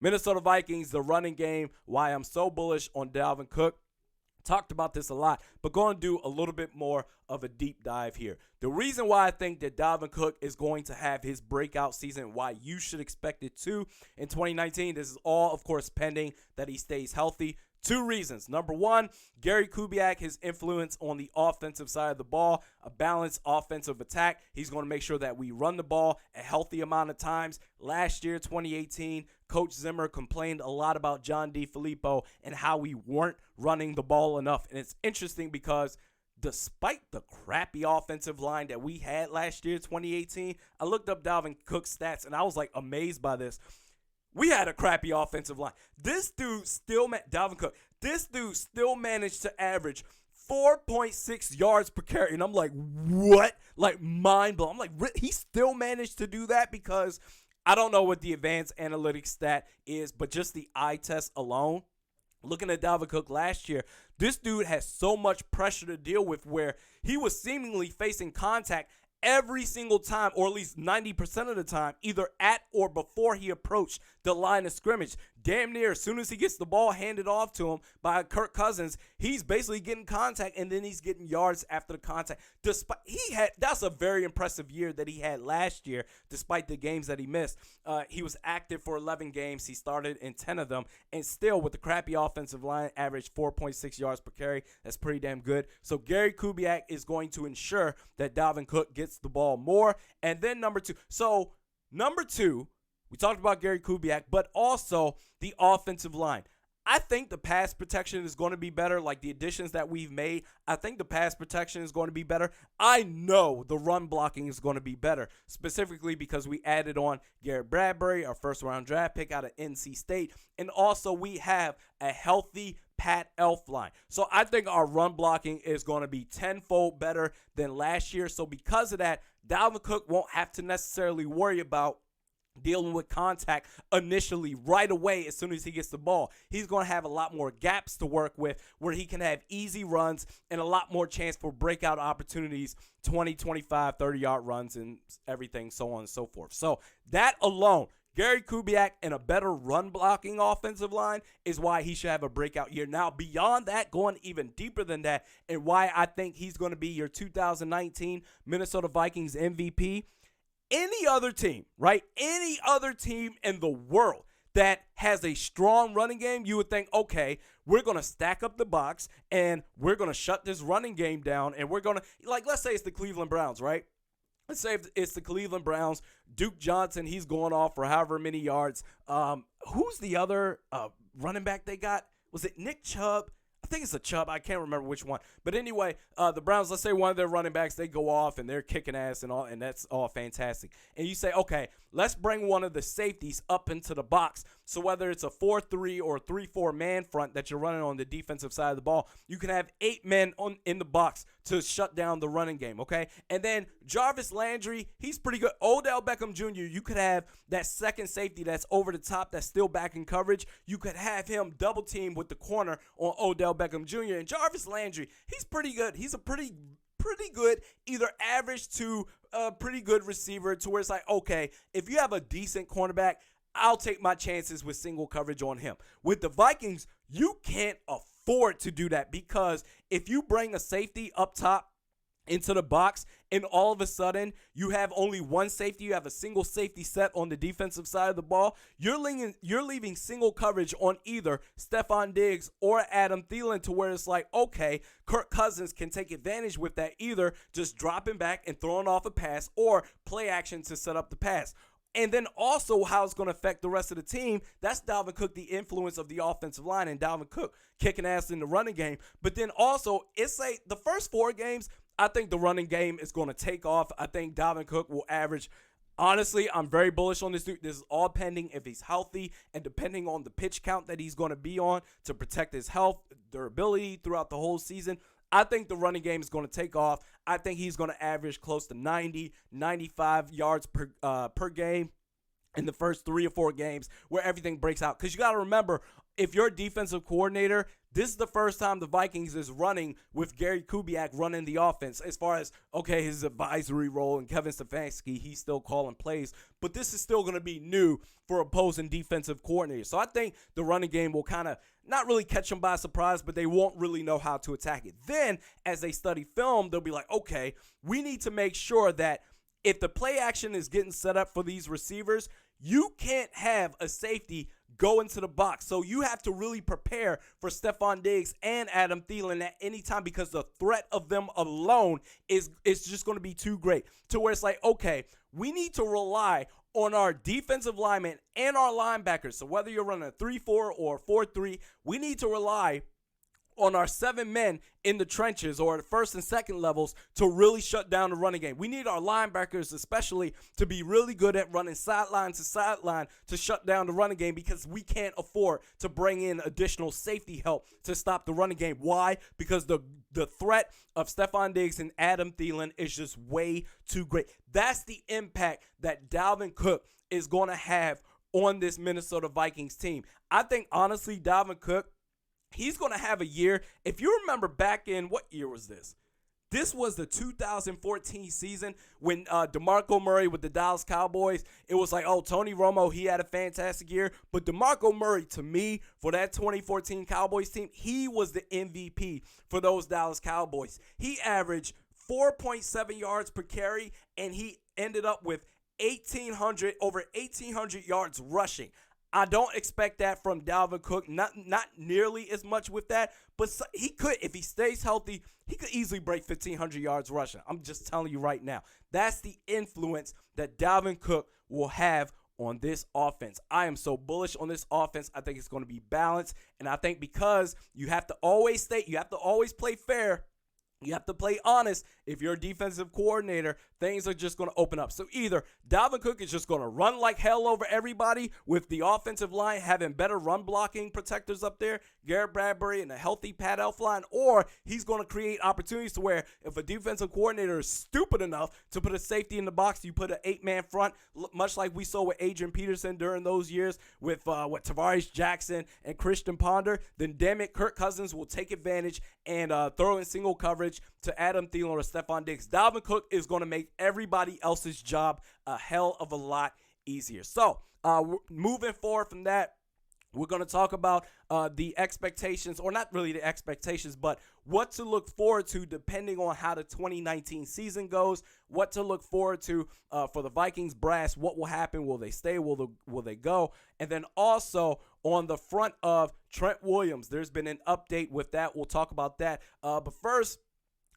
Minnesota Vikings, the running game, why I'm so bullish on Dalvin Cook. Talked about this a lot, but going to do a little bit more of a deep dive here. The reason why I think that Dalvin Cook is going to have his breakout season, why you should expect it to in 2019, this is all, of course, pending that he stays healthy. Two reasons. Number one, Gary Kubiak, his influence on the offensive side of the ball, a balanced offensive attack. He's going to make sure that we run the ball a healthy amount of times. Last year, 2018, Coach Zimmer complained a lot about John DeFilippo and how we weren't running the ball enough. And it's interesting because despite the crappy offensive line that we had last year, 2018, I looked up Dalvin Cook's stats and I was like amazed by this. We had a crappy offensive line. Dalvin Cook, this dude still managed to average 4.6 yards per carry. And I'm like, what? Like, mind blown. I'm like, he still managed to do that? Because I don't know what the advanced analytics stat is, but just the eye test alone, looking at Dalvin Cook last year, this dude has so much pressure to deal with where he was seemingly facing contact every single time, or at least 90% of the time, either at or before he approached the line of scrimmage. Damn near as soon as he gets the ball handed off to him by Kirk Cousins, he's basically getting contact, and then he's getting yards after the contact. That's a very impressive year that he had last year, despite the games that he missed. He was active for 11 games. He started in 10 of them, and still with the crappy offensive line, averaged 4.6 yards per carry. That's pretty damn good. So Gary Kubiak is going to ensure that Dalvin Cook gets the ball more. And then number two, we talked about Gary Kubiak, but also the offensive line. I think the pass protection is going to be better, like the additions that we've made. I think the pass protection is going to be better. I know the run blocking is going to be better, specifically because we added on Garrett Bradbury, our first-round draft pick out of NC State, and also we have a healthy Pat Elflein. So I think our run blocking is going to be tenfold better than last year. So because of that, Dalvin Cook won't have to necessarily worry about dealing with contact initially right away as soon as he gets the ball. He's going to have a lot more gaps to work with where he can have easy runs and a lot more chance for breakout opportunities, 20, 25, 30-yard runs and everything, so on and so forth. So that alone, Gary Kubiak and a better run-blocking offensive line is why he should have a breakout year. Now, beyond that, going even deeper than that, and why I think he's going to be your 2019 Minnesota Vikings MVP, any other team, right? Any other team in the world that has a strong running game, you would think, okay, we're going to stack up the box, and we're going to shut this running game down, and we're going to, like, let's say it's the Cleveland Browns, right? Let's say it's the Cleveland Browns. Duke Johnson, he's going off for however many yards. Who's the other running back they got? Was it Nick Chubb? I think it's a Chubb. I can't remember which one. But anyway, the Browns, let's say one of their running backs, they go off and they're kicking ass and all, and that's all fantastic. And you say, okay, let's bring one of the safeties up into the box. So whether it's a 4-3 or 3-4 man front that you're running on the defensive side of the ball, you can have 8 men in the box to shut down the running game, okay? And then Jarvis Landry, he's pretty good. Odell Beckham Jr., you could have that second safety that's over the top that's still back in coverage. You could have him double team with the corner on Odell Beckham Jr. And Jarvis Landry, he's pretty good. He's a pretty good, either average to a pretty good receiver to where it's like, okay, if you have a decent cornerback, I'll take my chances with single coverage on him. With the Vikings, you can't afford to do that because if you bring a safety up top into the box and all of a sudden you have only one safety, you have a single safety set on the defensive side of the ball, you're leaving single coverage on either Stephon Diggs or Adam Thielen to where it's like, okay, Kirk Cousins can take advantage with that, either just dropping back and throwing off a pass or play action to set up the pass. And then also how it's going to affect the rest of the team, that's Dalvin Cook, the influence of the offensive line, and Dalvin Cook kicking ass in the running game. But then also, it's like the first 4 games, I think the running game is going to take off. I think Dalvin Cook will average. Honestly, I'm very bullish on this dude. This is all pending if he's healthy and depending on the pitch count that he's going to be on to protect his health, durability throughout the whole season. I think the running game is going to take off. I think he's going to average close to 90, 95 yards per game. in the first 3 or 4 games where everything breaks out. Because you got to remember, if you're a defensive coordinator, this is the first time the Vikings is running with Gary Kubiak running the offense as far as, okay, his advisory role and Kevin Stefanski, he's still calling plays. But this is still going to be new for opposing defensive coordinators. So I think the running game will kind of not really catch them by surprise, but they won't really know how to attack it. Then, as they study film, they'll be like, okay, we need to make sure that if the play action is getting set up for these receivers, you can't have a safety go into the box. So you have to really prepare for Stephon Diggs and Adam Thielen at any time, because the threat of them alone is just going to be too great, to where it's like, okay, we need to rely on our defensive linemen and our linebackers. So whether you're running a 3-4 or 4-3, we need to rely on our 7 men in the trenches or the first and second levels to really shut down the running game. We need our linebackers especially to be really good at running sideline to sideline to shut down the running game, because we can't afford to bring in additional safety help to stop the running game. Why? Because the threat of Stephon Diggs and Adam Thielen is just way too great. That's the impact that Dalvin Cook is going to have on this Minnesota Vikings team. I think, honestly, Dalvin Cook, he's going to have a year. If you remember back in, what year was this? This was the 2014 season when Demarco Murray with the Dallas Cowboys, it was like, oh, Tony Romo, he had a fantastic year. But DeMarco Murray, to me, for that 2014 Cowboys team, he was the MVP for those Dallas Cowboys. He averaged 4.7 yards per carry, and he ended up with over 1,800 yards rushing. I don't expect that from Dalvin Cook, not nearly as much with that, but he could, if he stays healthy, he could easily break 1,500 yards rushing. I'm just telling you right now. That's the influence that Dalvin Cook will have on this offense. I am so bullish on this offense. I think it's going to be balanced, and I think because you have to always play fair, you have to play honest. If you're a defensive coordinator, things are just going to open up. So either Dalvin Cook is just going to run like hell over everybody with the offensive line having better run blocking protectors up there, Garrett Bradbury and a healthy Pat Elflein, or he's going to create opportunities to where if a defensive coordinator is stupid enough to put a safety in the box, you put an 8-man front, much like we saw with Adrian Peterson during those years with Tavares Jackson and Christian Ponder, then damn it, Kirk Cousins will take advantage and throw in single coverage to Adam Thielen or Stephon Diggs. Dalvin Cook is going to make everybody else's job a hell of a lot easier. So moving forward from that, we're going to talk about the expectations, or not really the expectations, but what to look forward to depending on how the 2019 season goes, what to look forward to for the Vikings brass, what will happen, will they stay, will they go, and then also on the front of Trent Williams, there's been an update with that. We'll talk about that. But first,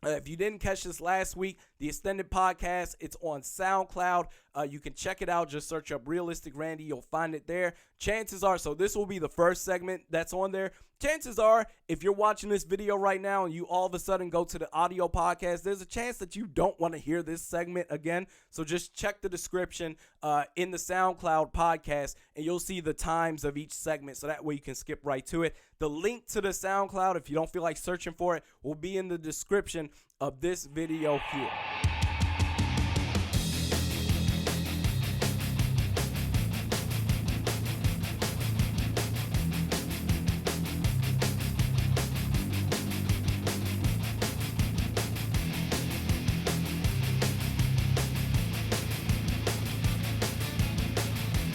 if you didn't catch this last week, the extended podcast, it's on SoundCloud. You can check it out. Just search up Realistic Randy. You'll find it there. Chances are, so this will be the first segment that's on there. Chances are, if you're watching this video right now and you all of a sudden go to the audio podcast, there's a chance that you don't want to hear this segment again. So just check the description in the SoundCloud podcast, and you'll see the times of each segment. So that way you can skip right to it. The link to the SoundCloud, if you don't feel like searching for it, will be in the description of this video here.